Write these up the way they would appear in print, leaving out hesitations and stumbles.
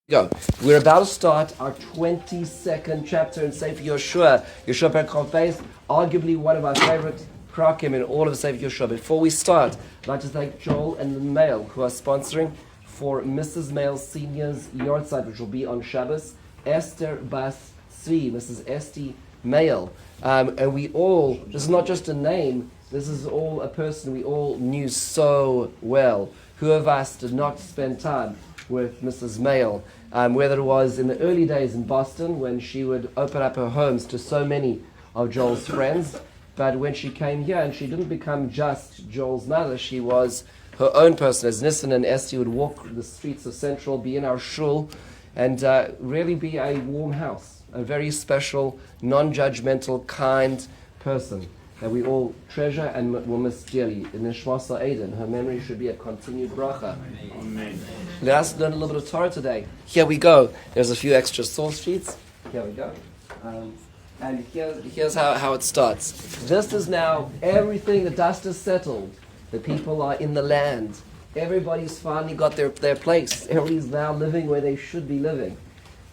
Go. We're about to start our 22nd chapter in Sefer Yehoshua. Yehoshua perek base, arguably one of our favorite prakim in all of Sefer Yehoshua. Before we start, I'd like to thank Joel and the Mail who are sponsoring for Mrs. Mail Senior's Yortzeit, which will be on Shabbos. Esther Bas Tzvi, Mrs. Esty Mail. And we all, this is not just a name, this is all a person we all knew so well. Who of us did not spend time with Mrs. Mail, whether it was in the early days in Boston when she would open up her homes to so many of Joel's friends, but when she came here and she didn't become just Joel's mother, she was her own person. As Nissen and Esty would walk the streets of Central, be in our shul, and really be a warm house, a very special, non-judgmental, kind person that we all treasure and will miss dearly. In Nishmasa Eden, her memory should be a continued bracha. Amen. Let us learn a little bit of Torah today. Here we go. There's a few extra source sheets. Here we go. And here's how it starts. This is now everything, the dust is settled. The people are in the land. Everybody's finally got their place. Everybody's now living where they should be living.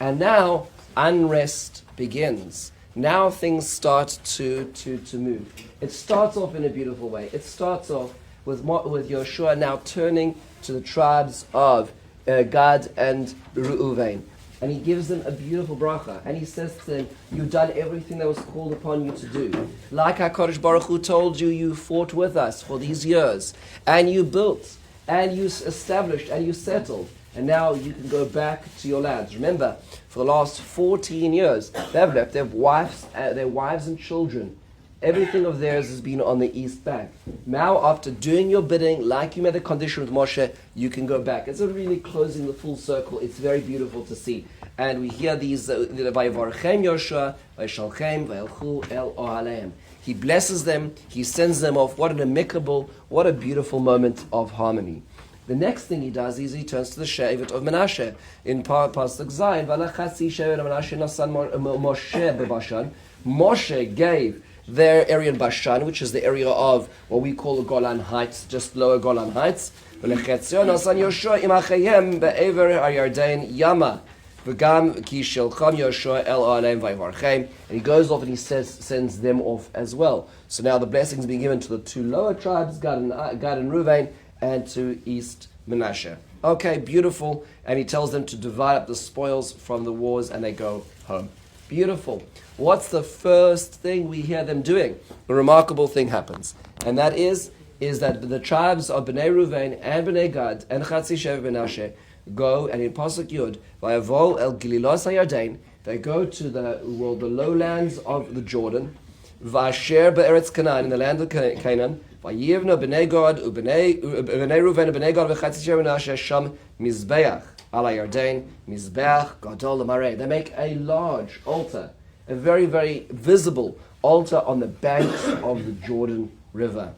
And now unrest begins. Now things start to move. It starts off in a beautiful way. It starts off with Yehoshua now turning to the tribes of Gad and Reuven. And he gives them a beautiful bracha. And he says to them, you've done everything that was called upon you to do. Like HaKadosh Baruch Hu told you, you fought with us for these years. And you built, and you established, and you settled. And now you can go back to your lands. Remember, for the last 14 years, they've left their wives and children. Everything of theirs has been on the east bank. Now, after doing your bidding, like you made the condition with Moshe, you can go back. It's really closing the full circle. It's very beautiful to see. And we hear these, Vayivarchem Yehoshua, Vayishalchem, Vayelchu el Ohaleim. He blesses them, he sends them off. What an amicable, what a beautiful moment of harmony. The next thing he does is he turns to the Shevet of Menashe. In Pasuk Zayin, V'alachatzi Shevet of Menashe nasan Moshe bebashan. Moshe gave their area in Bashan, which is the area of what we call the Golan Heights, just lower Golan Heights. V'lechetzio nasan Yehoshua imachayem be'ever ha'yarden yama. V'gam ki shelcham Yehoshua el Ohaleim vayvarchem. And he goes off and he sends them off as well. So now the blessings being given to the two lower tribes, Gad and Reuven, and to East Menashe. Okay, beautiful. And he tells them to divide up the spoils from the wars and they go home. Beautiful. What's the first thing we hear them doing? A remarkable thing happens. And that is that the tribes of Bnei Reuven and Bnei Gad and Chatzi Shevet Menashe go, and in Pasuk Yud, Vayavol el Gililos HaYarden, they go to the lowlands of the Jordan, V'asher be'eretz Canaan, in the land of Canaan, Vayivna b'nei Gad b'nei Reuven b'nei Gad v'chatzi Shevet Menashe sham mizbeach ala Yarden mizbeach gadol l'mareh. They make a large altar, a very, very visible altar on the banks of the Jordan River.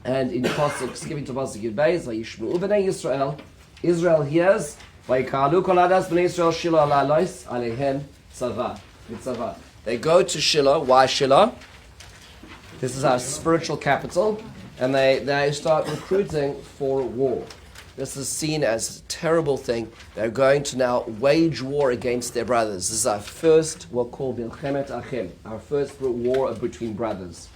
And in Pasuk, skipping to Pasuk Yud Beis, Vayishma'u b'nei Yisrael, Israel hears, Vayikalu kol hadas b'nei Yisrael Shiloh ala Elois alehem tzava. They go to Shiloh. Why Shiloh? This is our spiritual capital, and they start recruiting for war. This is seen as a terrible thing. They're going to now wage war against their brothers. This is our first, we'll call Milchemet Achim, our first war between brothers.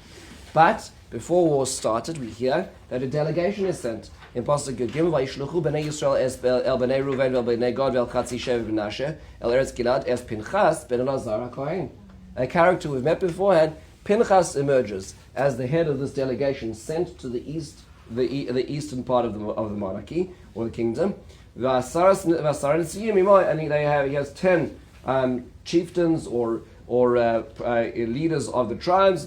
But before war started, we hear that a delegation is sent. In Pasuk Yud Gimel, Vayishluchu b'nei Yisrael el b'nei Reuven el b'nei Gad el Chatzi Shevet Menashe el Eretz Gilad es Pinchas ben Elazar HaKohen. A character we've met beforehand. Pinchas emerges as the head of this delegation sent to the east, the eastern part of the monarchy or the kingdom. And he has 10 chieftains or leaders of the tribes.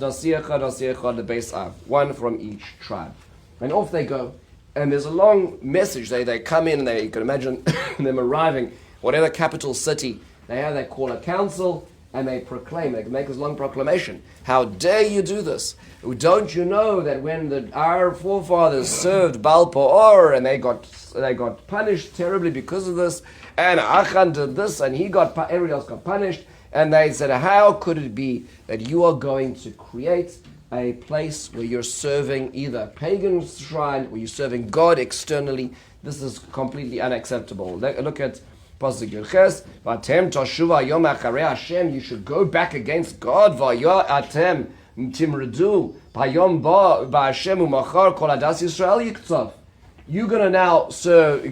One from each tribe, and off they go. And there's a long message. They come in, and you can imagine them arriving, whatever capital city they call a council. And they proclaim, they make this long proclamation. How dare you do this? Don't you know that when our forefathers served Baal Peor and they got punished terribly because of this, and Achan did this and everybody else got punished, and they said, how could it be that you are going to create a place where you're serving either a pagan shrine, where you're serving God externally? This is completely unacceptable. Look at Pasuk Yurches, Vatem Toshuva Yom Acharei Hashem, you should go back against God, Vaya Atem Timredu, Bayom Ba, Hashem Umachar, Kol Adas Yisrael Yiktov. You're going to now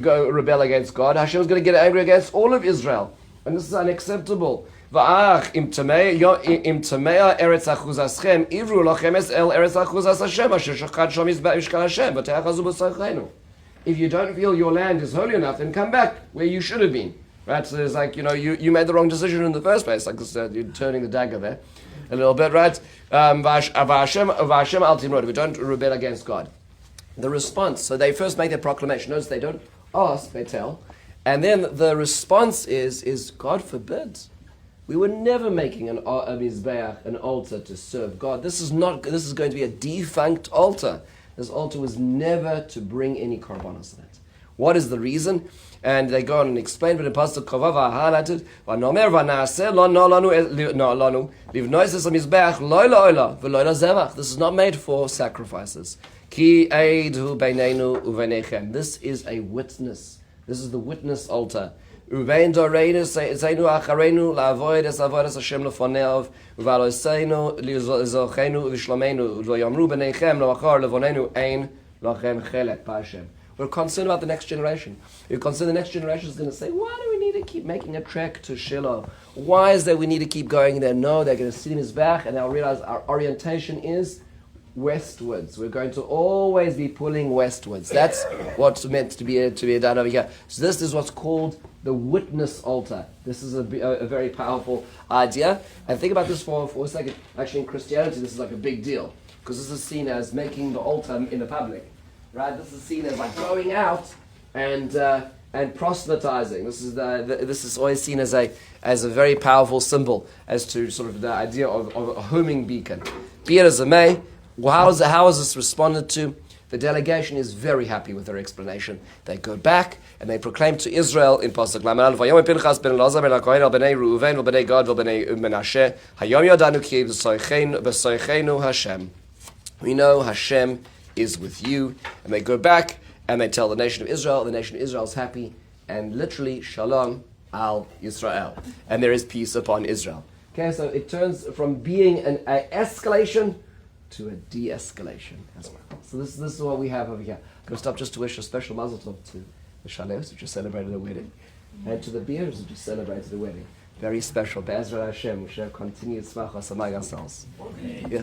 go rebel against God. Hashem's going to get angry against all of Israel. And this is unacceptable. Va'ach im tamei eretz achuzaschem ivru lachem es el eretz achuzas Hashem asher shachad shom mishkal Hashem v'te'achazu b'saychenu. If you don't feel your land is holy enough, then come back where you should have been. Right? So it's like, you made the wrong decision in the first place. Like this, you're turning the dagger there a little bit, right? V'Hashem al timrod. We don't rebel against God. The response, so they first make their proclamation. Notice they don't ask, they tell. And then the response is God forbid. We were never making a mizbeach, an altar to serve God. This is going to be a defunct altar. This altar was never to bring any korbanos in it. What is the reason? And they go on and explain, but in Pasuk Kovava highlighted, Vanomer v'naseh lo lanu livnois mizbeach lo lo'ola v'lo zevach. This is not made for sacrifices. Ki eidu beinenu uvenechem. This is a witness. This is the witness altar. Uvein doreinu seinu acharenu la'avoid es avodas Hashem lefoneov uvaloseinu lizochenu v'shlomenu v'yamru b'neichem lo'achar levonenu ein lachem chelek b'Hashem. We're concerned about the next generation. We're concerned the next generation is going to say, why do we need to keep making a trek to Shiloh? Why is that we need to keep going there? No, they're going to sit in his back and they'll realize our orientation is westwards. We're going to always be pulling westwards. That's what's meant to be done over here. So this is what's called the witness altar. This is a very powerful idea. And think about this for a second. Actually, in Christianity, this is like a big deal because this is seen as making the altar in the public, right? This is seen as like going out and proselytizing. This is always seen as a very powerful symbol as to sort of the idea of a homing beacon. Be it as it may. How is this responded to? The delegation is very happy with their explanation. They go back and they proclaim to Israel in Pasuk Lamed, Vayom Pinchas ben Elazar ben HaKohen el bnei Reuven el bnei Gad el bnei Menashe Hayom yadanu ki b'soichenu Hashem. We know Hashem is with you. And they go back and they tell the nation of Israel. The nation of Israel is happy, and literally Shalom al Yisrael, and there is peace upon Israel. Okay, so it turns from being an escalation to a de-escalation as well. So this is what we have over here. I'm going to stop just to wish a special mazel tov to the Shalevs, who just celebrated a wedding, and to the Beers, who just celebrated the wedding. Very special. Be'ezrat Hashem, we shall continue tzmachas among ourselves. Yeah.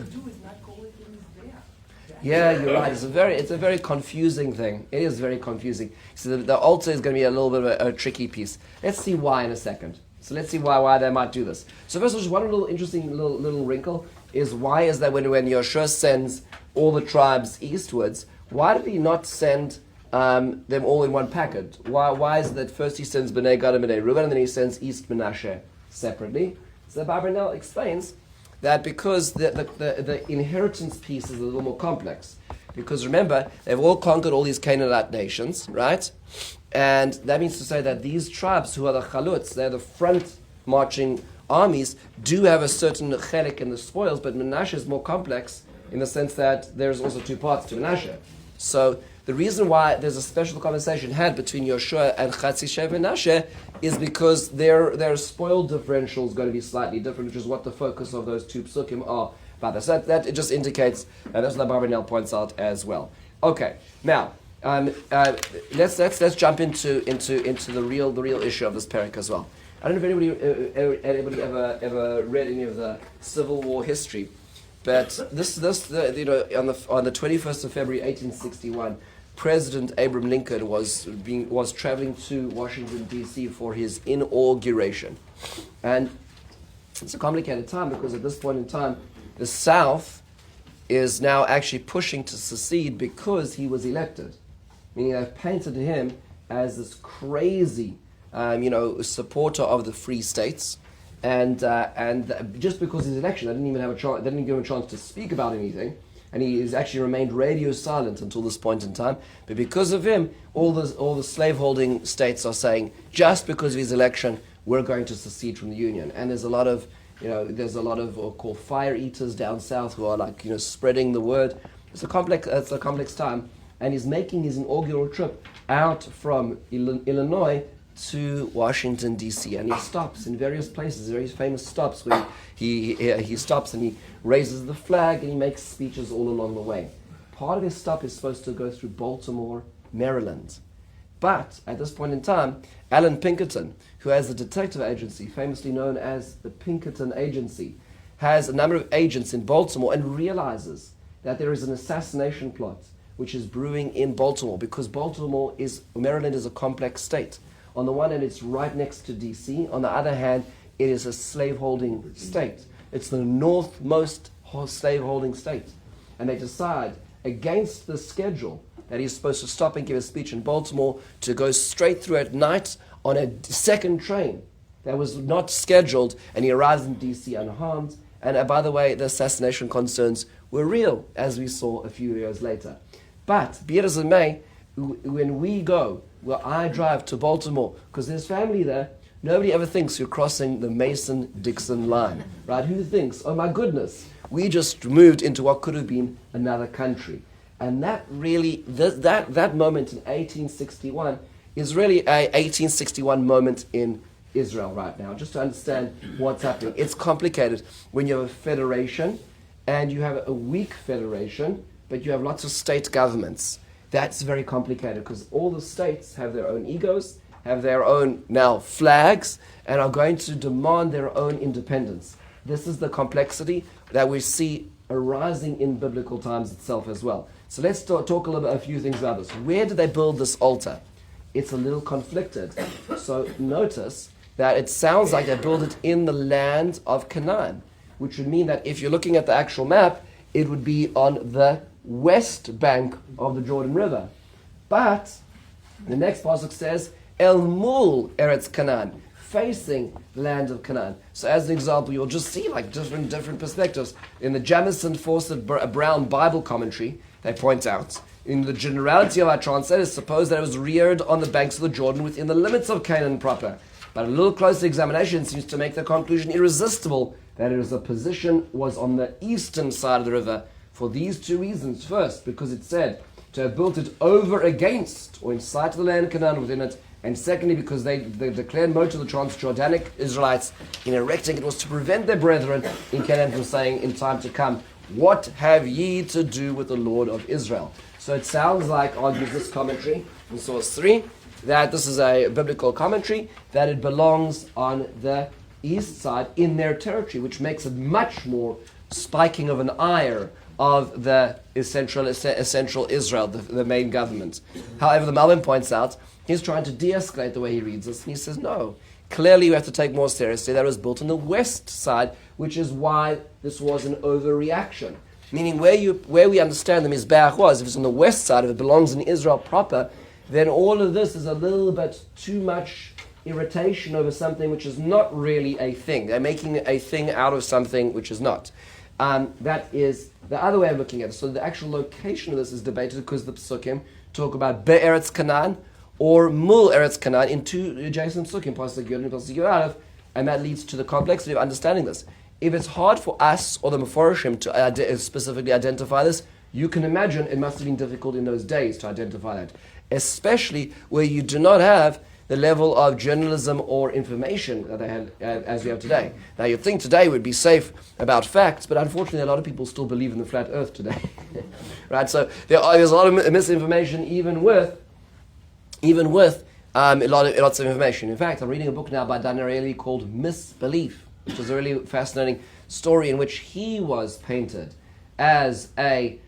Yeah, you're right. It's a very confusing thing. It is very confusing. So the altar is going to be a little bit of a tricky piece. Let's see why in a second. So let's see why they might do this. So first of all, just one little interesting little wrinkle is why is that when Yehoshua sends all the tribes eastwards, why did he not send them all in one packet? Why is it that first he sends Bnei Gad and Bnei Reuben and then he sends East Menashe separately? So Barbanel explains that because the inheritance piece is a little more complex. Because remember, they've all conquered all these Canaanite nations, right? And that means to say that these tribes who are the Chalutz, they're the front marching armies, do have a certain chelik in the spoils, but Menashe is more complex in the sense that there's also two parts to Menashe. So the reason why there's a special conversation had between Yehoshua and Chatzi Shev Menashe is because their spoil differential is going to be slightly different, which is what the focus of those two psukim are about this. That it just indicates, and that's what Barbanel points out as well. Okay, now let's jump into the real issue of this perek as well. I don't know if anybody ever read any of the Civil War history, but on the 21st of February 1861, President Abraham Lincoln was traveling to Washington D.C. for his inauguration, and it's a complicated time because at this point in time, the South is now actually pushing to secede because he was elected, meaning they've painted him as this crazy supporter of the free states, and just because his election, they didn't give him a chance to speak about anything, and he has actually remained radio silent until this point in time. But because of him, all the slaveholding states are saying, just because of his election, we're going to secede from the Union. And there's a lot of called fire eaters down south who are spreading the word. It's a complex time, and he's making his inaugural trip out from Illinois to Washington, D.C., and he stops in various places, very famous stops, where he stops and he raises the flag and he makes speeches all along the way. Part of his stop is supposed to go through Baltimore, Maryland. But at this point in time, Alan Pinkerton, who has a detective agency, famously known as the Pinkerton Agency, has a number of agents in Baltimore and realizes that there is an assassination plot which is brewing in Baltimore, because Maryland is a complex state. On the one hand, it's right next to D.C. On the other hand, it is a slaveholding state. It's the northmost slaveholding state. And they decide, against the schedule, that he's supposed to stop and give a speech in Baltimore, to go straight through at night on a second train that was not scheduled, and he arrives in D.C. unharmed. And by the way, the assassination concerns were real, as we saw a few years later. But, be it as it may, when I drive to Baltimore, because there's family there, nobody ever thinks you're crossing the Mason-Dixon line, right? Who thinks, oh my goodness, we just moved into what could have been another country. And that really, that moment in 1861 is really a 1861 moment in Israel right now, just to understand what's happening. It's complicated when you have a federation, and you have a weak federation, but you have lots of state governments. That's very complicated, because all the states have their own egos, have their own now flags, and are going to demand their own independence. This is the complexity that we see arising in biblical times itself as well. So let's talk a few things about this. Where did they build this altar? It's a little conflicted. So notice that it sounds like they built it in the land of Canaan, which would mean that if you're looking at the actual map, it would be on the west bank of the Jordan River. But the next pasuk says, El Mul Eretz Canaan, facing the land of Canaan. So as an example, you'll just see like different perspectives. In the Jamison Fawcett Brown Bible commentary, they point out, in the generality of our translators, suppose that it was reared on the banks of the Jordan within the limits of Canaan proper. But a little closer examination seems to make the conclusion irresistible that its position was on the eastern side of the river, for these two reasons. First, because it said to have built it over against, or in sight of the land of Canaan within it, and secondly, because they declared most of the Transjordanic Israelites in erecting it was to prevent their brethren in Canaan from saying in time to come, what have ye to do with the Lord of Israel? So it sounds like, argues this commentary in source 3, that this is a biblical commentary, that it belongs on the east side in their territory, which makes it much more spiking of an ire of the essential Israel, the main government. However, the Malbim points out, he's trying to de-escalate the way he reads this, and he says, no, clearly you have to take more seriously that it was built on the west side, which is why this was an overreaction. Meaning where we understand the Mizbeach was, if it's on the west side, if it belongs in Israel proper, then all of this is a little bit too much irritation over something which is not really a thing. They're making a thing out of something which is not. That is the other way of looking at it. So the actual location of this is debated because the Psukim talk about Be'eretz Canaan or Mul Eretz Canaan in two adjacent Psukim, Pasuk Yod and Pasuk Yod Aleph, and that leads to the complexity of understanding this. If it's hard for us or the Meforshim to specifically identify this, you can imagine it must have been difficult in those days to identify that, especially where you do not have the level of journalism or information that they had as we have today. Now, you'd think today would be safe about facts, but unfortunately a lot of people still believe in the flat earth today. Right? So there's a lot of misinformation even with lots of information. In fact, I'm reading a book now by Dan Ariely called Misbelief, which is a really fascinating story in which he was painted as a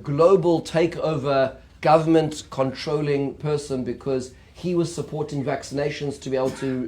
global takeover, government controlling person because he was supporting vaccinations to be able to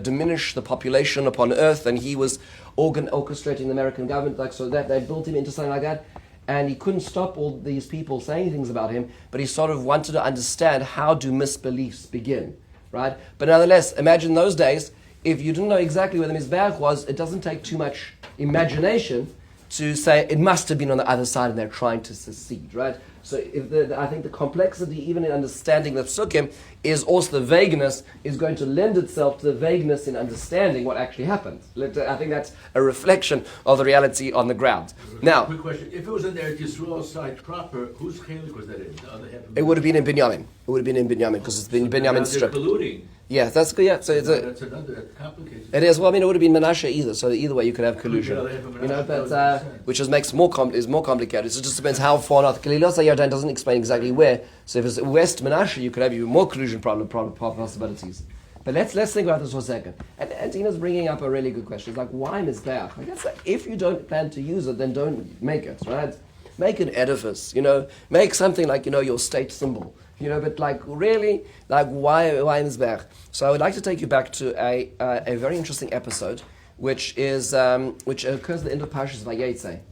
diminish the population upon Earth, and he was orchestrating the American government, so that they built him into something like that. And he couldn't stop all these people saying things about him, but he sort of wanted to understand how do misbeliefs begin, right? But nonetheless, imagine those days, if you didn't know exactly where the Mizbeach was, it doesn't take too much imagination to say it must have been on the other side and they're trying to secede, right? So I think the complexity, even in understanding the psukim, is also the vagueness is going to lend itself to the vagueness in understanding what actually happened. I think that's a reflection of the reality on the ground. Now, quick question: if it was in the Eretz Yisrael side proper, whose chelik was that in? The other half of it would have been in Binyamin. It would have been in Binyamin because it's been Binyamin strip. Colluding. Yeah, that's good. Yeah, so That's complicated. it is. Well, I mean, it would have been Menashe either. So either way, you could have collusion. But Which is makes more more complicated. So it just depends how far north. Kalilos Yarden doesn't explain exactly where. So if it's West Menashe, you could have even more collusion possibilities. But let's think about this for a second. And Tina's bringing up a really good question. It's like, why Mizbeach? I guess like, if you don't plan to use it, then don't make it, right? Make an edifice, Make something like, your state symbol. But like really, like why Mizbeach? So I would like to take you back to a very interesting episode, which occurs at the end of Parshas Vayetze. At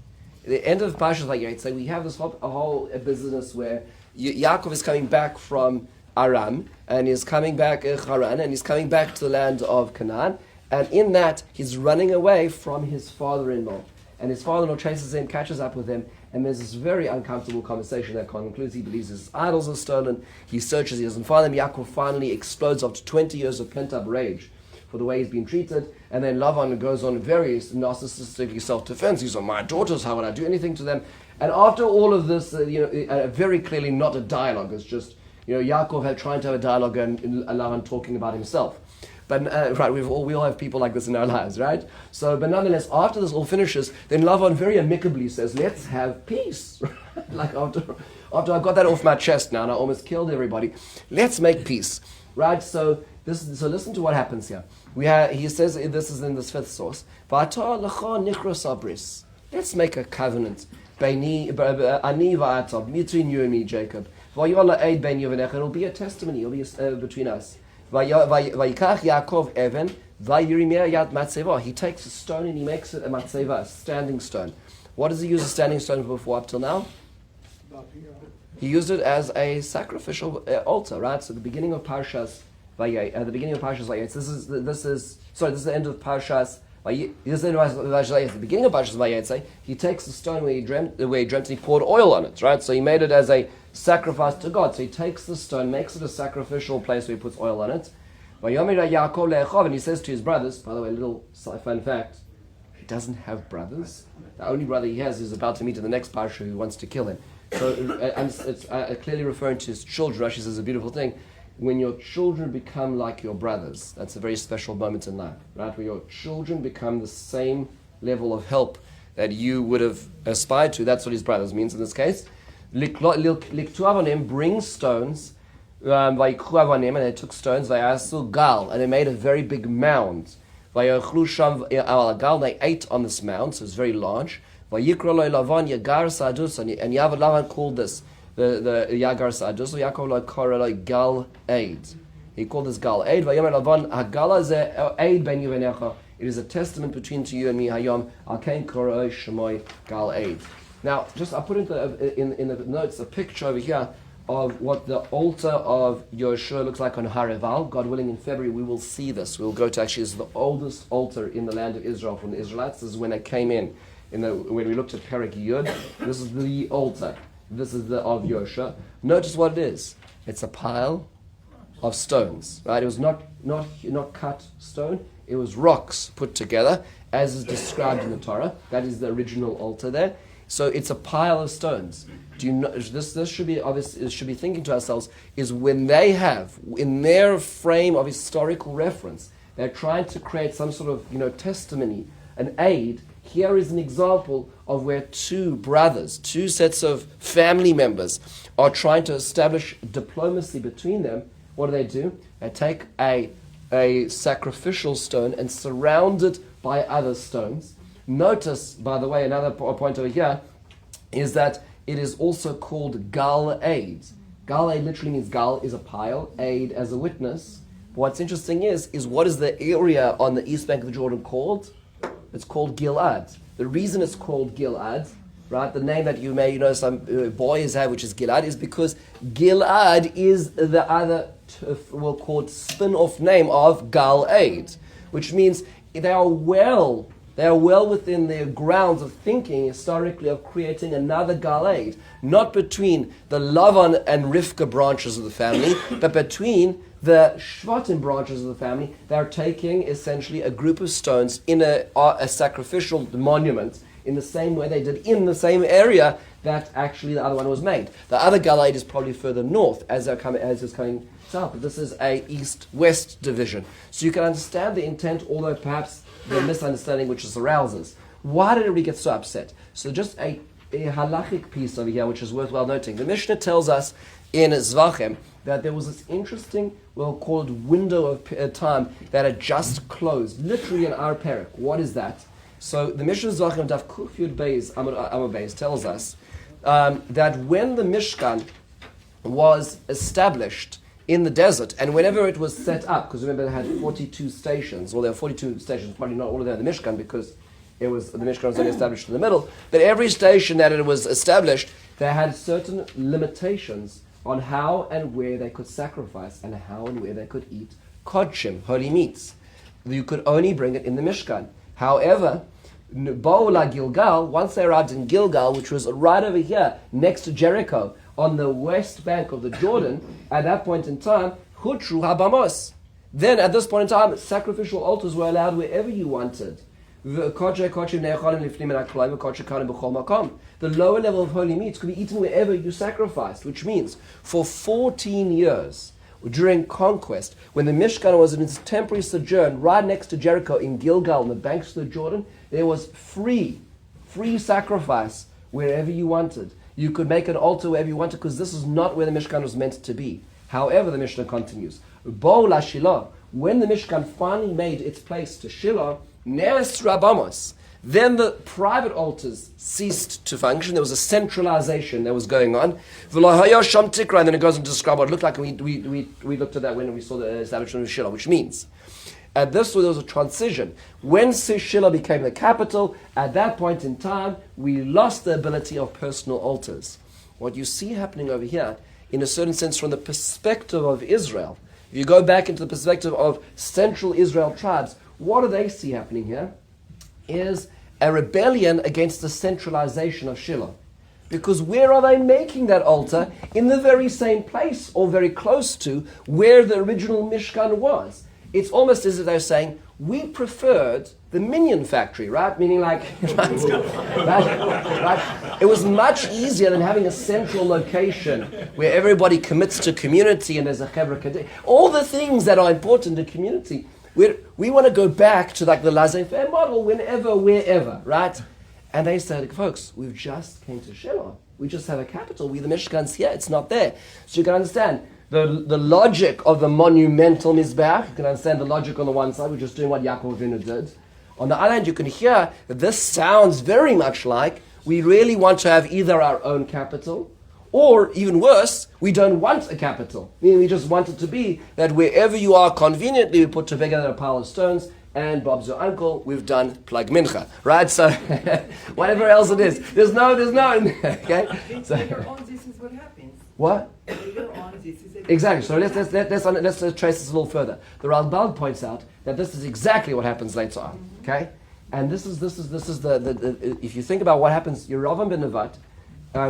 the end of Parshas Vayetze, we have this whole business where Yaakov is coming back from Aram, and he's coming back Haran, and he's coming back to the land of Canaan, and in that he's running away from his father-in-law, and his father-in-law chases him, catches up with him, and there's this very uncomfortable conversation that concludes. He believes his idols are stolen. He searches, he doesn't find them. Yaakov finally explodes after 20 years of pent-up rage for the way he's been treated. And then Lavan goes on very narcissistically self-defense. He's on my daughters, how would I do anything to them? And after all of this, very clearly not a dialogue. It's just, Yaakov trying to have a dialogue and Lavan talking about himself. But right, we all have people like this in our lives, right? So, but nonetheless, after this all finishes, then Lavan very amicably says, "Let's have peace." Like after I got that off my chest now, and I almost killed everybody. Let's make peace, right? So listen to what happens here. He says this is in this fifth source. Let's make a covenant between you and me, Jacob. It'll be a testimony. It'll be between us. Vayikach Yaakov Evan, Vayirimeh Yad Matzeva. He takes a stone and he makes it a matzeva, a standing stone. What does he use a standing stone for up till now? He used it as a sacrificial altar, right? So the beginning of Parshas Vayetze. This is the end of Parshas Vayetze. The beginning of Parshas Vayetze. He takes the stone where he dreamt, and he poured oil on it, right? So he made it as a sacrifice to God. So he takes the stone, makes it a sacrificial place where he puts oil on it. And he says to his brothers, by the way, a little fun fact, he doesn't have brothers. The only brother he has is about to meet in the next parsha who wants to kill him. So it's clearly referring to his children. Rashi says a beautiful thing. When your children become like your brothers, that's a very special moment in life, right? Where your children become the same level of help that you would have aspired to. That's what his brothers means in this case. Liktuavanim brings stones, and they took stones, gal, and they made a very big mound. They ate on this mound, so it's very large. And Lavan called this the Yagar Sadus, so Yaakov called Gal Aid. He called this Gal Aid. It is a testament between you and me. Hayom Alkein Koroi Shemoy Gal Aid. Now, I put in the notes a picture over here of what the altar of Yehoshua looks like on Har Eval. God willing, in February we will see this. We'll go to this is the oldest altar in the land of Israel from the Israelites. This is when they came in when we looked at Perek Yud. This is the altar. This is the of Yehoshua. Notice what it is. It's a pile of stones. Right? It was not cut stone. It was rocks put together, as is described in the Torah. That is the original altar there. So it's a pile of stones. Do you know, this should be obvious? Should be thinking to ourselves is when they have in their frame of historical reference, they're trying to create some sort of testimony, an aid. Here is an example of where two brothers, two sets of family members, are trying to establish diplomacy between them. What do? They take a sacrificial stone and surround it by other stones. Notice, by the way, another point over here is that it is also called Gal Aid. Gal Aid literally means Gal is a pile, Aid as a witness. What's interesting is what is the area on the east bank of the Jordan called? It's called Gilad. The reason it's called Gilad, right, the name that you may some boys have, which is Gilad, is because Gilad is the other, we'll call it spin-off name of Gal Aid, which means they are well They are well within their grounds of thinking historically of creating another Galeed, not between the Lavan and Rivka branches of the family, but between the Shvatim branches of the family. They are taking essentially a group of stones in a sacrificial monument in the same way they did in the same area that actually the other one was made. The other Galeed is probably further north as it's coming south, but this is a east-west division. So you can understand the intent, although perhaps the misunderstanding which this arouses. Why did everybody get so upset? So just a halachic piece over here which is worthwhile noting. The Mishnah tells us in Zvachim that there was this interesting, we'll call it window of time that had just closed, literally in our perek. What is that? So the Mishnah Zvachim Daf Kuf Yud Beis Amud Beis tells us that when the Mishkan was established in the desert, and whenever it was set up, because remember they had 42 stations, well there were 42 stations, probably not all of them in the Mishkan, because the Mishkan was only established in the middle, but every station that it was established, they had certain limitations on how and where they could sacrifice, and how and where they could eat kodshim, holy meats. You could only bring it in the Mishkan. However, Ba'ula Gilgal, once they arrived in Gilgal, which was right over here, next to Jericho, on the west bank of the Jordan, at that point in time, Hutru Habamos. Then, at this point in time, sacrificial altars were allowed wherever you wanted. The lower level of holy meats could be eaten wherever you sacrificed, which means for 14 years, during conquest, when the Mishkan was in its temporary sojourn right next to Jericho in Gilgal, on the banks of the Jordan, there was free sacrifice wherever you wanted. You could make an altar wherever you wanted, because this is not where the Mishkan was meant to be. However, the Mishnah continues. Bo'la Shiloh, when the Mishkan finally made its place to Shiloh, Nes Rabamos, then the private altars ceased to function. There was a centralization that was going on. And then it goes on to describe what it looked like, and we looked at that when we saw the establishment of Shiloh, which means at this there was a transition. When Shiloh became the capital, at that point in time, we lost the ability of personal altars. What you see happening over here, in a certain sense, from the perspective of Israel, if you go back into the perspective of central Israel tribes, what do they see happening here? Is a rebellion against the centralization of Shiloh. Because where are they making that altar? In the very same place, or very close to, where the original Mishkan was. It's almost as if they're saying, we preferred the minion factory, right? Meaning like, right? It was much easier than having a central location where everybody commits to community and there's a chevra kadeh. All the things that are important to community. We want to go back to like the laissez-faire model whenever, wherever, right? And they said, folks, we've just came to Shiloh. We just have a capital. The Mishkan's here. It's not there. So you can understand the logic of the monumental Mizbeach. You can understand the logic on the one side. We're just doing what Yaakov Avinu did. On the other hand, you can hear that this sounds very much like we really want to have either our own capital, or even worse, we don't want a capital. Meaning we just want it to be that wherever you are conveniently, we put together a pile of stones, and Bob's your uncle, we've done Plag Mincha, right? So, whatever else it is. There's no, okay? So, later on, this is what happens. What? Later on, this is Exactly. So let's trace this a little further. The Rambam points out that this is exactly what happens later on, okay? And this is the if you think about what happens, Yerovam ben Nevat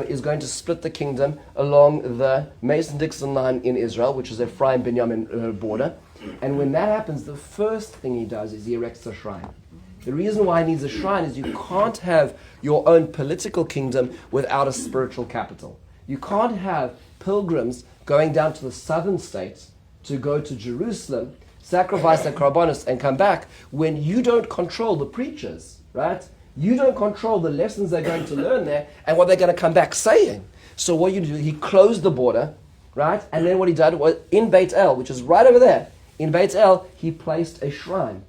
is going to split the kingdom along the Mason-Dixon line in Israel, which is the Ephraim-Binyamin border. And when that happens, the first thing he does is he erects a shrine. The reason why he needs a shrine is you can't have your own political kingdom without a spiritual capital. You can't have pilgrims going down to the southern states to go to Jerusalem, sacrifice their korbanos, and come back when you don't control the preachers, right? You don't control the lessons they're going to learn there and what they're going to come back saying. So what you do, he closed the border, right? And then what he did was in Beit El, which is right over there, in Beit El, he placed a shrine.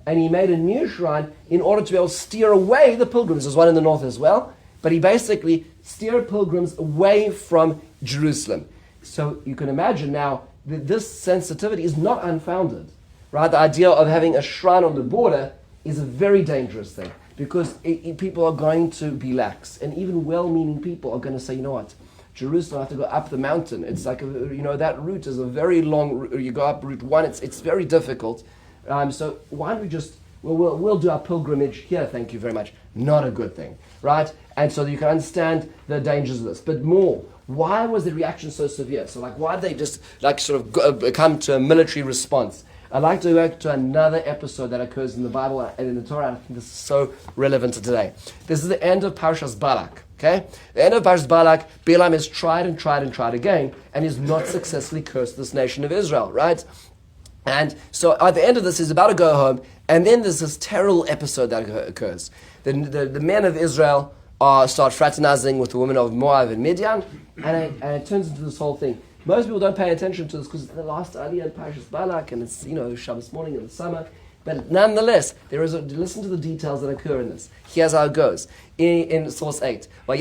And he made a new shrine in order to be able to steer away the pilgrims. There's one in the north as well. But he basically steered pilgrims away from Jerusalem. So you can imagine now that this sensitivity is not unfounded. Right? The idea of having a shrine on the border is a very dangerous thing. Because people are going to be lax. And even well-meaning people are going to say, you know what? Jerusalem, I have to go up the mountain. It's like, that route is a very long route. You go up Route 1, it's very difficult. So why don't we just we'll do our pilgrimage here, thank you very much. Not a good thing, right? And so you can understand the dangers of this. But more, why was the reaction so severe? So why did they just sort of come to a military response? I'd like to go back to another episode that occurs in the Bible and in the Torah. I think this is so relevant to today. This is the end of Parashas Balak. Okay? The end of Parashas Balak, Balaam has tried and tried and tried again, and he's not successfully cursed this nation of Israel, right? And so at the end of this, he's about to go home, and then there's this terrible episode that occurs. The men of Israel start fraternizing with the women of Moab and Midian, and it turns into this whole thing. Most people don't pay attention to this because it's the last aliyah in Parashas Balak, and it's Shabbos morning in the summer. But nonetheless, listen to the details that occur in this. Here's how it goes. In source 8. And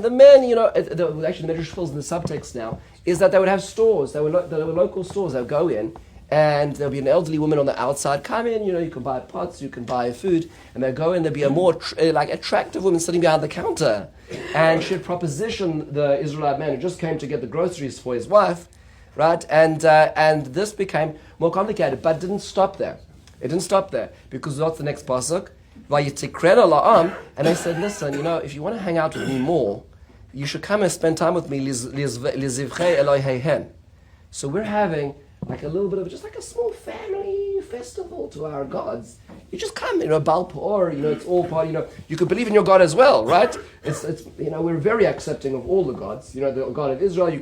the men, actually the Midrash fills in the subtext now, is that they would have stores. There were local stores that would go in, and there'll be an elderly woman on the outside. Come in, you can buy pots, you can buy food, and they'll go in. There'll be a more attractive woman sitting behind the counter, and she'd proposition the Israelite man who just came to get the groceries for his wife, right? And this became more complicated, but it didn't stop there. It didn't stop there, because what's the next pasuk? And they said, listen, if you want to hang out with me more, you should come and spend time with me. So we're having a little bit of just a small family festival to our gods. You just come, Baal Peor, it's all part, you could believe in your God as well, right? It's we're very accepting of all the gods, the God of Israel,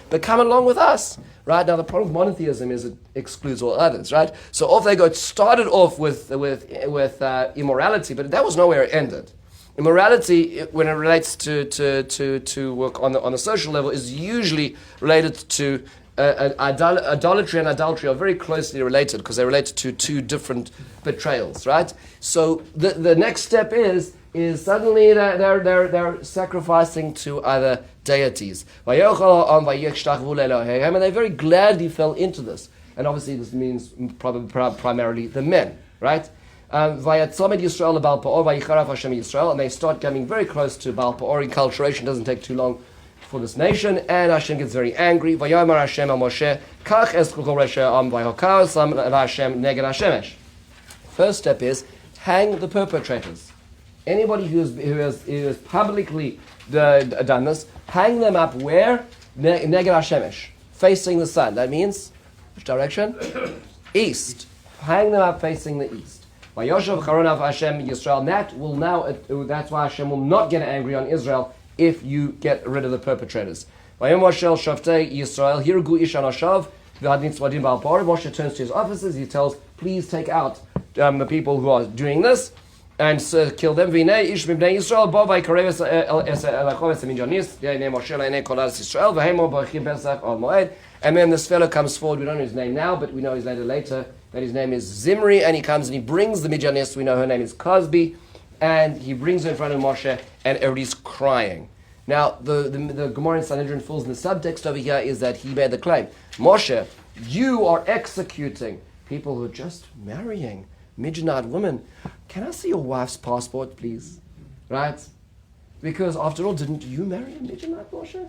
but come along with us, right? Now the problem with monotheism is it excludes all others, right? So off they go. It started off with immorality, but that was nowhere it ended. Immorality, when it relates to work on a social level, is usually related to idolatry and adultery are very closely related because they're related to two different betrayals, right? So the next step is suddenly they're sacrificing to other deities. And they very gladly fell into this. And obviously this means primarily the men, right? And they start coming very close to Baal Peor. Enculturation doesn't take too long for this nation, and Hashem gets very angry. First step is hang the perpetrators. Anybody who has publicly done this, hang them up where? Neged Hashemesh, facing the sun. That means which direction? East. Hang them up facing the east. That's why Hashem will not get angry on Israel if you get rid of the perpetrators. Moshe turns to his officers, he tells, please take out the people who are doing this and kill them. And then this fellow comes forward, we don't know his name now, but we know his name later, that his name is Zimri, and he comes and he brings the Midianist, we know her name is Cosby, and he brings her in front of Moshe, and everybody's crying. Now, the Gemara in Sanhedrin fills in the subtext over here is that he made the claim, Moshe, you are executing people who are just marrying Midianite women. Can I see your wife's passport, please? Right? Because after all, didn't you marry a Midianite, Moshe?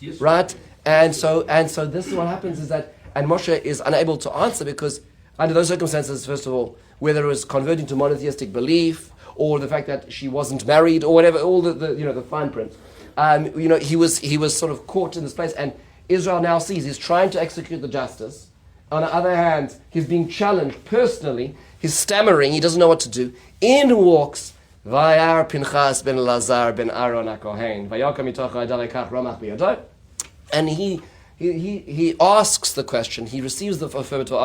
Yes. Right? And so this is what happens is that, and Moshe is unable to answer because under those circumstances, first of all, whether it was converting to monotheistic belief or the fact that she wasn't married or whatever, all the fine print, he was sort of caught in this place, and Israel now sees he's trying to execute the justice. On the other hand, he's being challenged personally. He's stammering. He doesn't know what to do. In walks Vayar Pinchas ben Lazar ben Aaron HaKohen. Vayakam mitoch ha'adar ekach ramach biyado. And he asks the question. He receives the affirmative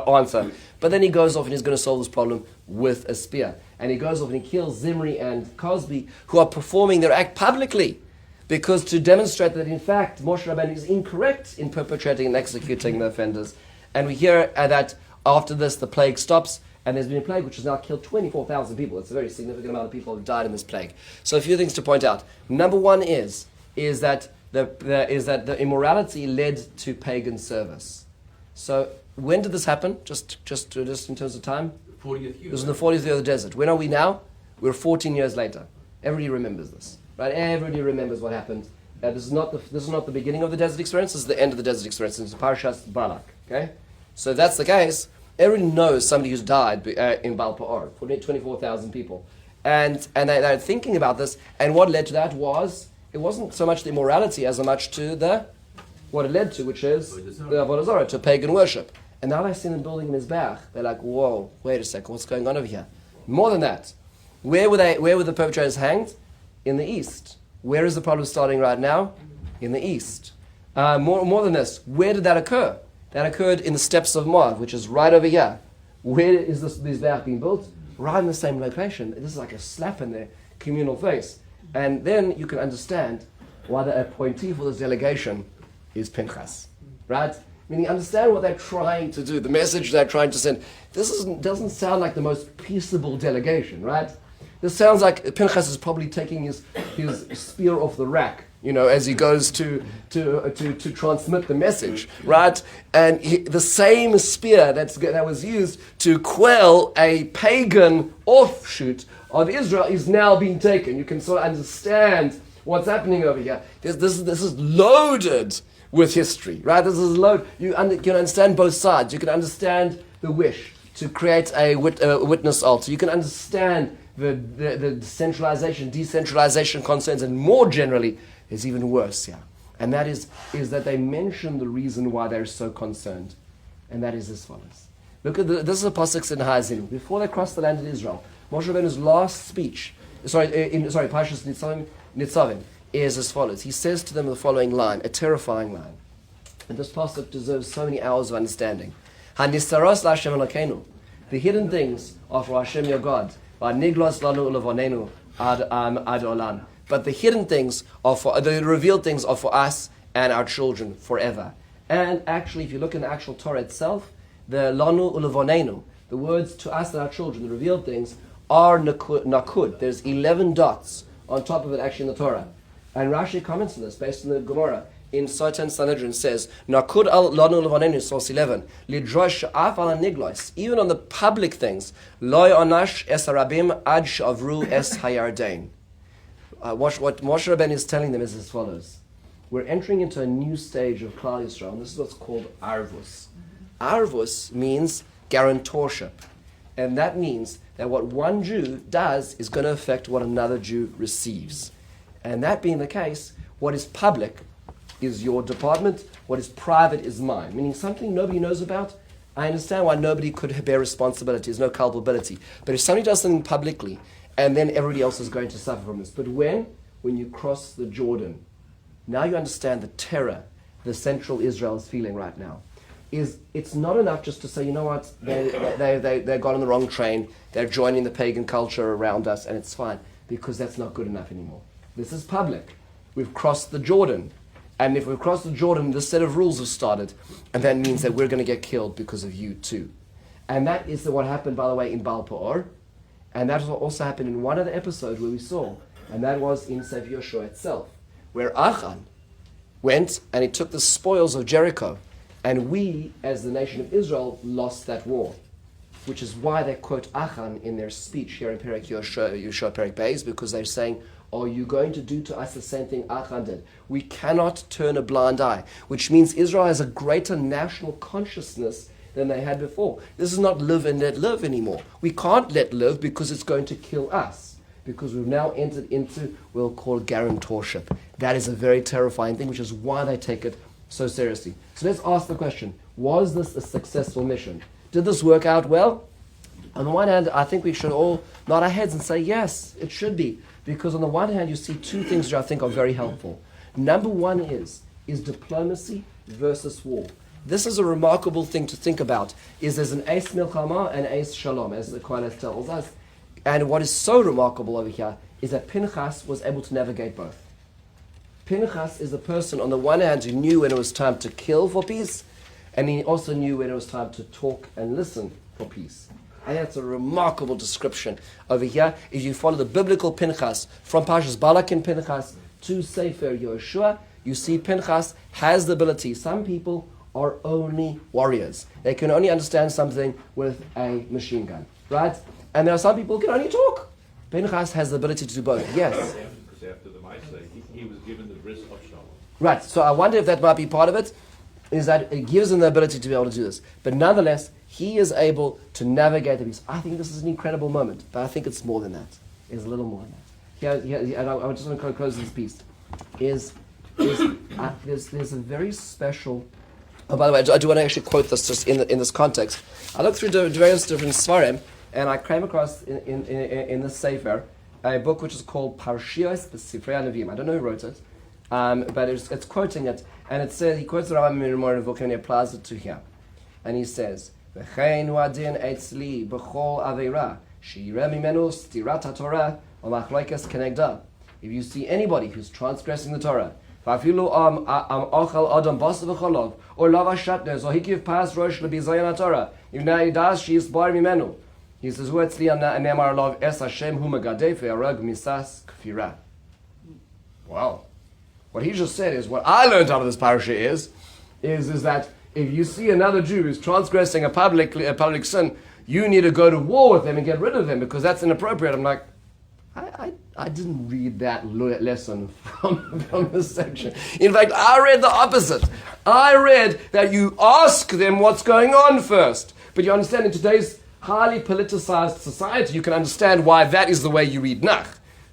answer. But then he goes off and he's going to solve this problem with a spear. And he goes off and he kills Zimri and Cosby, who are performing their act publicly, because to demonstrate that in fact Moshe Rabbeinu is incorrect in perpetrating and executing the offenders. And we hear that after this the plague stops, and there's been a plague which has now killed 24,000 people. It's a very significant amount of people who have died in this plague. So a few things to point out. Number one is that the immorality led to pagan service. So when did this happen? Just in terms of time? 40th year. It was in the 40th year of the desert. When are we now? We're 14 years later. Everybody remembers this, right? Everybody remembers what happened. This is not the beginning of the desert experience. This is the end of the desert experience. It's Parashas Balak. Okay, So if that's the case, everybody knows somebody who's died in Baal Peor, 24,000 people. And they're thinking about this, and what led to that was, it wasn't so much the immorality as much to what it led to, which is the Avodah Zarah, to pagan worship. And now they see them building a Mizbeach. They're like, whoa, wait a second, what's going on over here? More than that, where were the perpetrators hanged? In the east. Where is the problem starting right now? In the east. More than this, where did that occur? That occurred in the steppes of Moab, which is right over here. Where is this Mizbeach being built? Right in the same location. This is like a slap in their communal face. And then you can understand why the appointee for this delegation is Pinchas. Right? Meaning, understand what they're trying to do, the message they're trying to send. Doesn't sound like the most peaceable delegation, right? This sounds like Pinchas is probably taking his spear off the rack, as he goes to transmit the message, right? And the same spear that was used to quell a pagan offshoot of Israel is now being taken. You can sort of understand what's happening over here. This is loaded with history, right? This is loaded. You can understand both sides. You can understand the wish to create a witness altar. You can understand the decentralization concerns, and more generally, is even worse, yeah. And that is that they mention the reason why they're so concerned, and that is as follows. Look at this is a pasuk in Ha'azinu. Before they crossed the land of Israel, Moshe Rabbeinu's last speech, Parshas Nitzavim, is as follows. He says to them the following line, a terrifying line, and this pasuk deserves so many hours of understanding. Hanistaros la'Hashem Elokeinu, the hidden things are for Hashem your God. But the hidden things the revealed things are for us and our children forever. And actually, if you look in the actual Torah itself, the lanu ulevonenu, the words to us and our children, the revealed things, are nakud. There's 11 dots on top of it actually in the Torah. And Rashi comments on this based on the Gemara. In Satan Sanhedrin says, Nakud al lanu levanenu, source 11, lidrosh af ala niglois, even on the public things, loy onash es harabim ad shavru es hayardain. What Moshe Rabbeinu is telling them is as follows. We're entering into a new stage of Klal Yisrael, and this is what's called arvus. Arvus means guarantorship. And that means that what one Jew does is going to affect what another Jew receives. And that being the case, what is public is your department, what is private is mine. Meaning something nobody knows about, I understand why nobody could bear responsibility, there's no culpability. But if somebody does something publicly, and then everybody else is going to suffer from this. But when you cross the Jordan, now you understand the terror the central Israel is feeling right now. It's not enough just to say, you know what, they got on the wrong train, they're joining the pagan culture around us, and it's fine, because that's not good enough anymore. This is public. We've crossed the Jordan. And if we've crossed the Jordan, this set of rules have started, and that means that we're going to get killed because of you too. And that is what happened, by the way, in Baal Peor, and that also happened in one other episode where we saw, and that was in Sefer Yehoshua itself, where Achan went and he took the spoils of Jericho, and we, as the nation of Israel, lost that war, which is why they quote Achan in their speech here in perek Yehoshua perek Beis, because they're saying, are you going to do to us the same thing Achan did? We cannot turn a blind eye, which means Israel has a greater national consciousness than they had before. This is not live and let live anymore. We can't let live because it's going to kill us, because we've now entered into what we'll call guarantorship. That is a very terrifying thing, which is why they take it so seriously. So let's ask the question, was this a successful mission? Did this work out well? On the one hand, I think we should all nod our heads and say, yes, it should be. Because on the one hand, you see two things which I think are very helpful. Number one is diplomacy versus war. This is a remarkable thing to think about, is there's an Eis Milchama and Eis Shalom, as the Kohelet tells us. And what is so remarkable over here is that Pinchas was able to navigate both. Pinchas is a person, on the one hand, who knew when it was time to kill for peace, and he also knew when it was time to talk and listen for peace. And that's a remarkable description over here. If you follow the biblical Pinchas, from Parshas Balak and Pinchas to Sefer Yehoshua, you see Pinchas has the ability. Some people are only warriors. They can only understand something with a machine gun, right? And there are some people who can only talk. Pinchas has the ability to do both, yes. Because after the Maaseh, he was given the bris of Shalom. Right, so I wonder if that might be part of it. is that it gives him the ability to be able to do this. But nonetheless, he is able to navigate the beast. I think this is an incredible moment, but I think it's more than that. It's a little more than that. Here, and I just want to close this piece. There's a very special. Oh, by the way, I do want to actually quote this just in this context. I looked through various different svarim, and I came across in this sefer a book which is called Parshios B'Sifrei HaNeviim. I don't know who wrote it, but it's quoting it, and it says, he quotes the Rambam in Nevuchim and he applies it to here. And he says, V'chein hu adin etzli b'chol aveira she'yireh mimenu stirat haTorah or machlokas kenegda. If you see anybody who's transgressing the Torah, v'afilu ochal adam basa v'cholov, or lava shatnez, or hikiv pas rosh lebizayon haTorah, if na'idas she'yisbar mimenu. He says, "Hu etzli nemar lov es Hashem hu megadeh ve'arag misas kfira." Well, what he just said is, what I learned out of this parasha is that if you see another Jew who's transgressing a public sin, you need to go to war with them and get rid of them because that's inappropriate. I'm like, I didn't read that lesson from this section. In fact, I read the opposite. I read that you ask them what's going on first. But you understand, in today's highly politicized society, you can understand why that is the way you read Nach.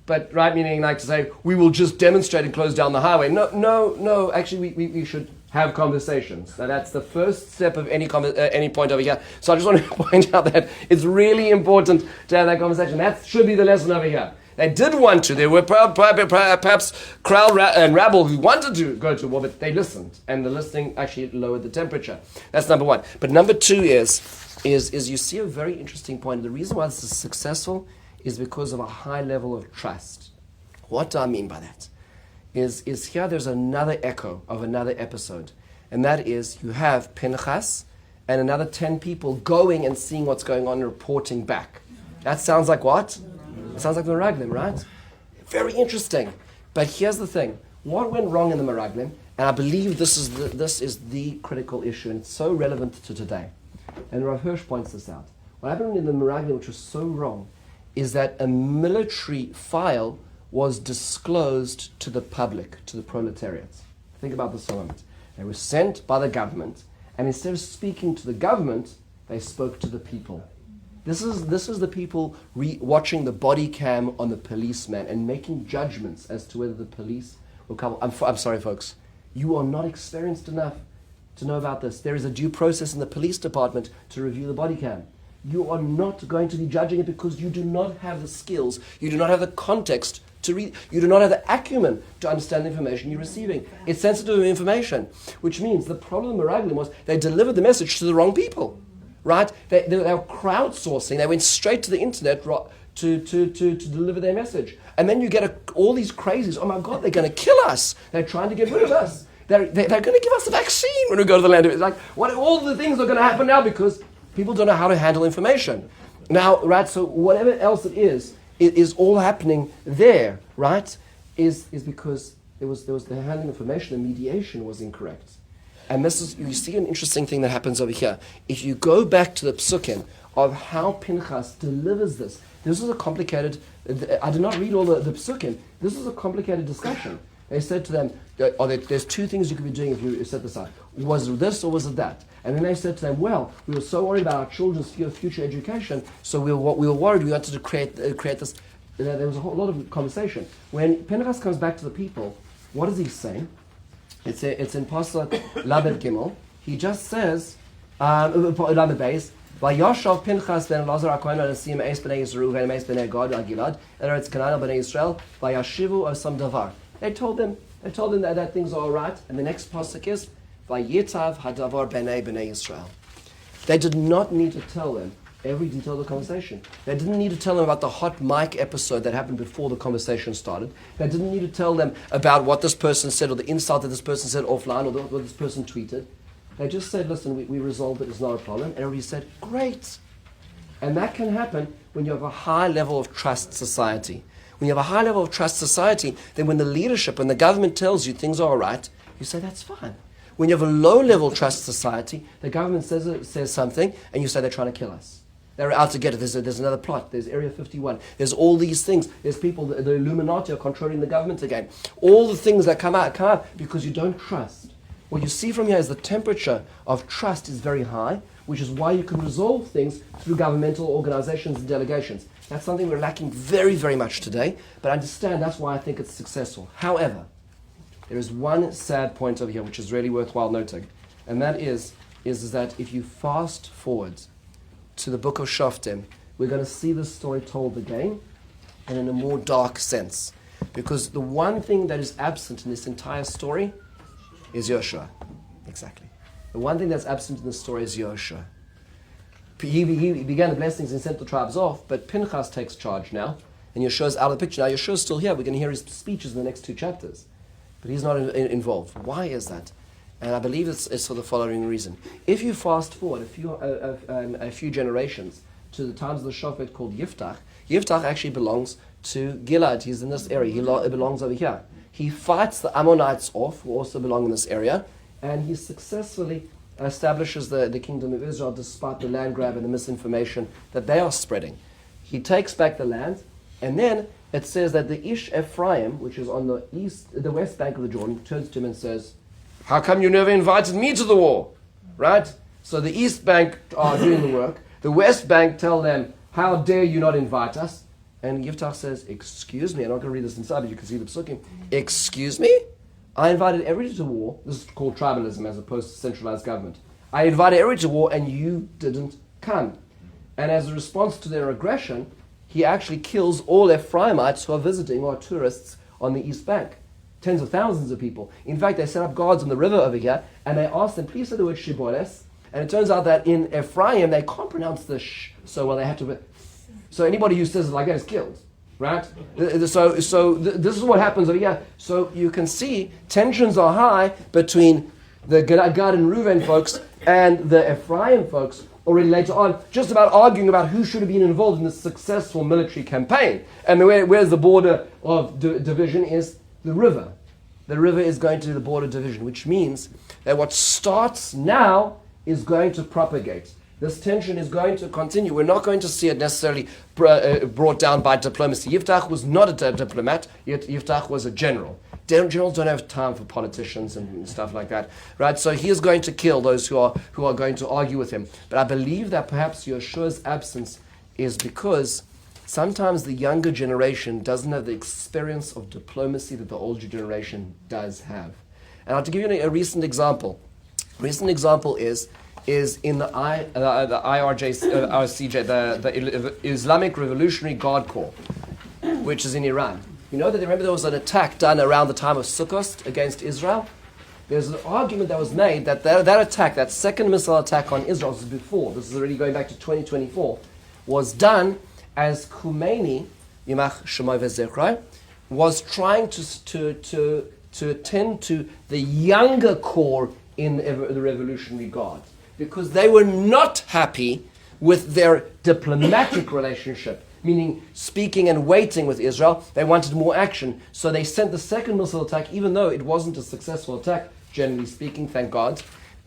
But, right, meaning like to say, we will just demonstrate and close down the highway. No, actually we should have conversations. So that's the first step of any point over here. So I just want to point out that it's really important to have that conversation. That should be the lesson over here. They did want to. There were perhaps crowd and rabble who wanted to go to war, but they listened. And the listening actually lowered the temperature. That's number one. But number two is you see a very interesting point. The reason why this is successful is because of a high level of trust. What do I mean by that? Is here there's another echo of another episode. And that is you have Pinchas and another 10 people going and seeing what's going on and reporting back. That sounds like what? It sounds like the Meraglim, right? Very interesting. But here's the thing. What went wrong in the Meraglim, and I believe this is the critical issue, and it's so relevant to today. And Rav Hirsch points this out. What happened in the Meraglim, which was so wrong, is that a military file was disclosed to the public, to the proletariat. Think about this for a moment. They were sent by the government, and instead of speaking to the government, they spoke to the people. This is the people watching the body cam on the policeman and making judgments as to whether the police will come. I'm sorry, folks. You are not experienced enough to know about this. There is a due process in the police department to review the body cam. You are not going to be judging it because you do not have the skills, you do not have the context to read, you do not have the acumen to understand the information you're receiving. It's sensitive information, which means the problem with Meraglim was they delivered the message to the wrong people, right? They were crowdsourcing. They went straight to the internet to deliver their message. And then you get all these crazies, oh my God, they're going to kill us. They're trying to get rid of us. They're going to give us a vaccine when we go to the land of it. It's like, all the things are going to happen now because people don't know how to handle information. Now, right, so whatever else it is all happening there, right, is because there was the handling of information, the mediation was incorrect. And this is, you see an interesting thing that happens over here. If you go back to the psukim of how Pinchas delivers this is a complicated, I did not read all the psukim, this is a complicated discussion. They said to them, there's two things you could be doing if you set this up. Was it this or was it that? And then they said to them, well, we were so worried about our children's future education, so we were worried, we wanted to create this. There was a whole lot of conversation. When Pinchas comes back to the people, what does he say? It's in Pasuk Lamed Gimel. He just says, Lamed Beis, Vayoshav Pinchas ben Elazar HaKohen Anasim Eis b'nei Yisrael v'Eis b'nei Gad Gilad Eretz Canaan b'nei Yisrael Vayashivu Osam Davar. They told them that things are all right. And the next pasuk is Vayitav Hadavar b'nei Yisrael. They did not need to tell them every detail of the conversation. They didn't need to tell them about the hot mic episode that happened before the conversation started. They didn't need to tell them about what this person said or the insult that this person said offline or what this person tweeted. They just said, listen, we resolved it, it's not a problem. And everybody said, great. And that can happen when you have a high level of trust society. When you have a high level of trust society, then when the leadership and the government tells you things are all right, you say, that's fine. When you have a low level trust society, the government says something, and you say they're trying to kill us. They're out to get it. There's another plot. There's Area 51. There's all these things. There's people, the Illuminati are controlling the government again. All the things that come out because you don't trust. what you see from here is the temperature of trust is very high, which is why you can resolve things through governmental organizations and delegations. That's something we're lacking very, very much today, but understand that's why I think it's successful. However, there is one sad point over here which is really worthwhile noting, and that is that if you fast forward to the book of Shoftim, we're going to see this story told again, and in a more dark sense. Because the one thing that is absent in this entire story is Yehoshua. Exactly. The one thing that's absent in the story is Yehoshua. He began the blessings and sent the tribes off, but Pinchas takes charge now, and Yeshua's out of the picture. Now Yeshua's still here. We're going to hear his speeches in the next 2 chapters. But he's not involved. Why is that? And I believe it's for the following reason. If you fast forward a few generations to the times of the Shofet called Yiftach, Yiftach actually belongs to Gilad. He's in this area. He belongs over here. He fights the Ammonites off, who also belong in this area, and he successfully establishes the kingdom of Israel despite the land grab and the misinformation that they are spreading. He takes back the land, and then it says that the Ish Ephraim, which is on the west bank of the Jordan, turns to him and says, "How come you never invited me to the war?" Right? So the east bank are doing the work. The west bank tell them, "How dare you not invite us?" And Yiftach says, "Excuse me," I'm not going to read this inside, but you can see the psukim. "Excuse me? I invited everybody to war." This is called tribalism as opposed to centralized government. "I invited everybody to war and you didn't come." And as a response to their aggression, he actually kills all Ephraimites who are visiting or tourists on the east bank. Tens of thousands of people. In fact, they set up guards on the river over here, and they asked them, "Please say the word Shiboles." And it turns out that in Ephraim, they can't pronounce the sh, so well they have to... So anybody who says it like that is killed, right? So this is what happens over here. So you can see tensions are high between the Gad and Reuven folks and the Ephraim folks already later on, just about arguing about who should have been involved in this successful military campaign. And where's the border of division is the river. The river is going to the border division, which means that what starts now is going to propagate. This tension is going to continue. We're not going to see it necessarily brought down by diplomacy. Yiftach was not a diplomat, yet Yiftach was a general. Generals don't have time for politicians and stuff like that, right? So he is going to kill those who are going to argue with him. But I believe that perhaps Yeshua's absence is because sometimes the younger generation doesn't have the experience of diplomacy that the older generation does have. And I'll give you a recent example. A recent example is in the IRCJ, the Islamic Revolutionary Guard Corps, which is in Iran. You know that remember there was an attack done around the time of Cedarhurst against Israel? There's an argument that was made that attack, that second missile attack on Israel, this is already going back to 2024, was done as Khomeini, Yimach Shemoy V'Zechrai, was trying to attend to the younger corps in the Revolutionary Guard, because they were not happy with their diplomatic relationship, meaning speaking and waiting with Israel. They wanted more action. So they sent the second missile attack, even though it wasn't a successful attack, generally speaking, thank God.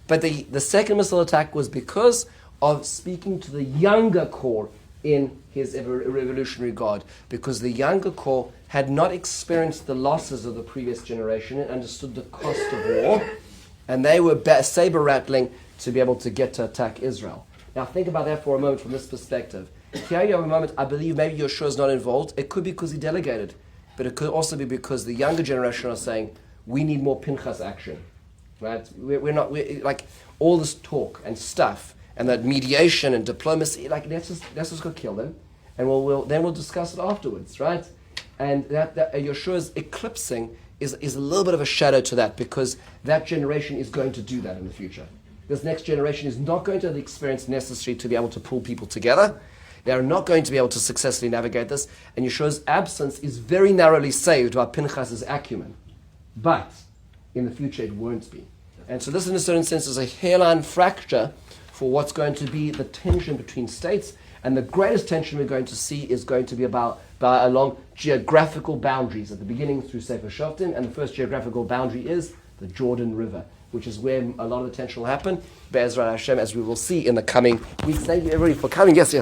But the second missile attack was because of speaking to the younger corps in his Revolutionary Guard, because the younger corps had not experienced the losses of the previous generation and understood the cost of war, and they were saber-rattling to be able to get to attack Israel. Now think about that for a moment from this perspective. Here you have a moment, I believe maybe Yehoshua is not involved. It could be because he delegated, but it could also be because the younger generation are saying, we need more Pinchas action. Right? We're like all this talk and stuff, and that mediation and diplomacy, like let's just go kill them, and we'll discuss it afterwards, right? And that Yeshua's eclipsing is a little bit of a shadow to that, because that generation is going to do that in the future. This next generation is not going to have the experience necessary to be able to pull people together. They are not going to be able to successfully navigate this, and Yeshua's absence is very narrowly saved by Pinchas's acumen. But in the future it won't be. And so this in a certain sense is a hairline fracture for what's going to be the tension between states, and the greatest tension we're going to see is going to be along geographical boundaries at the beginning through Sefer Shoftim, and the first geographical boundary is the Jordan River, which is where a lot of the tension will happen, Be'ezrat Hashem, as we will see in the coming weeks. Thank you everybody for coming. Yes.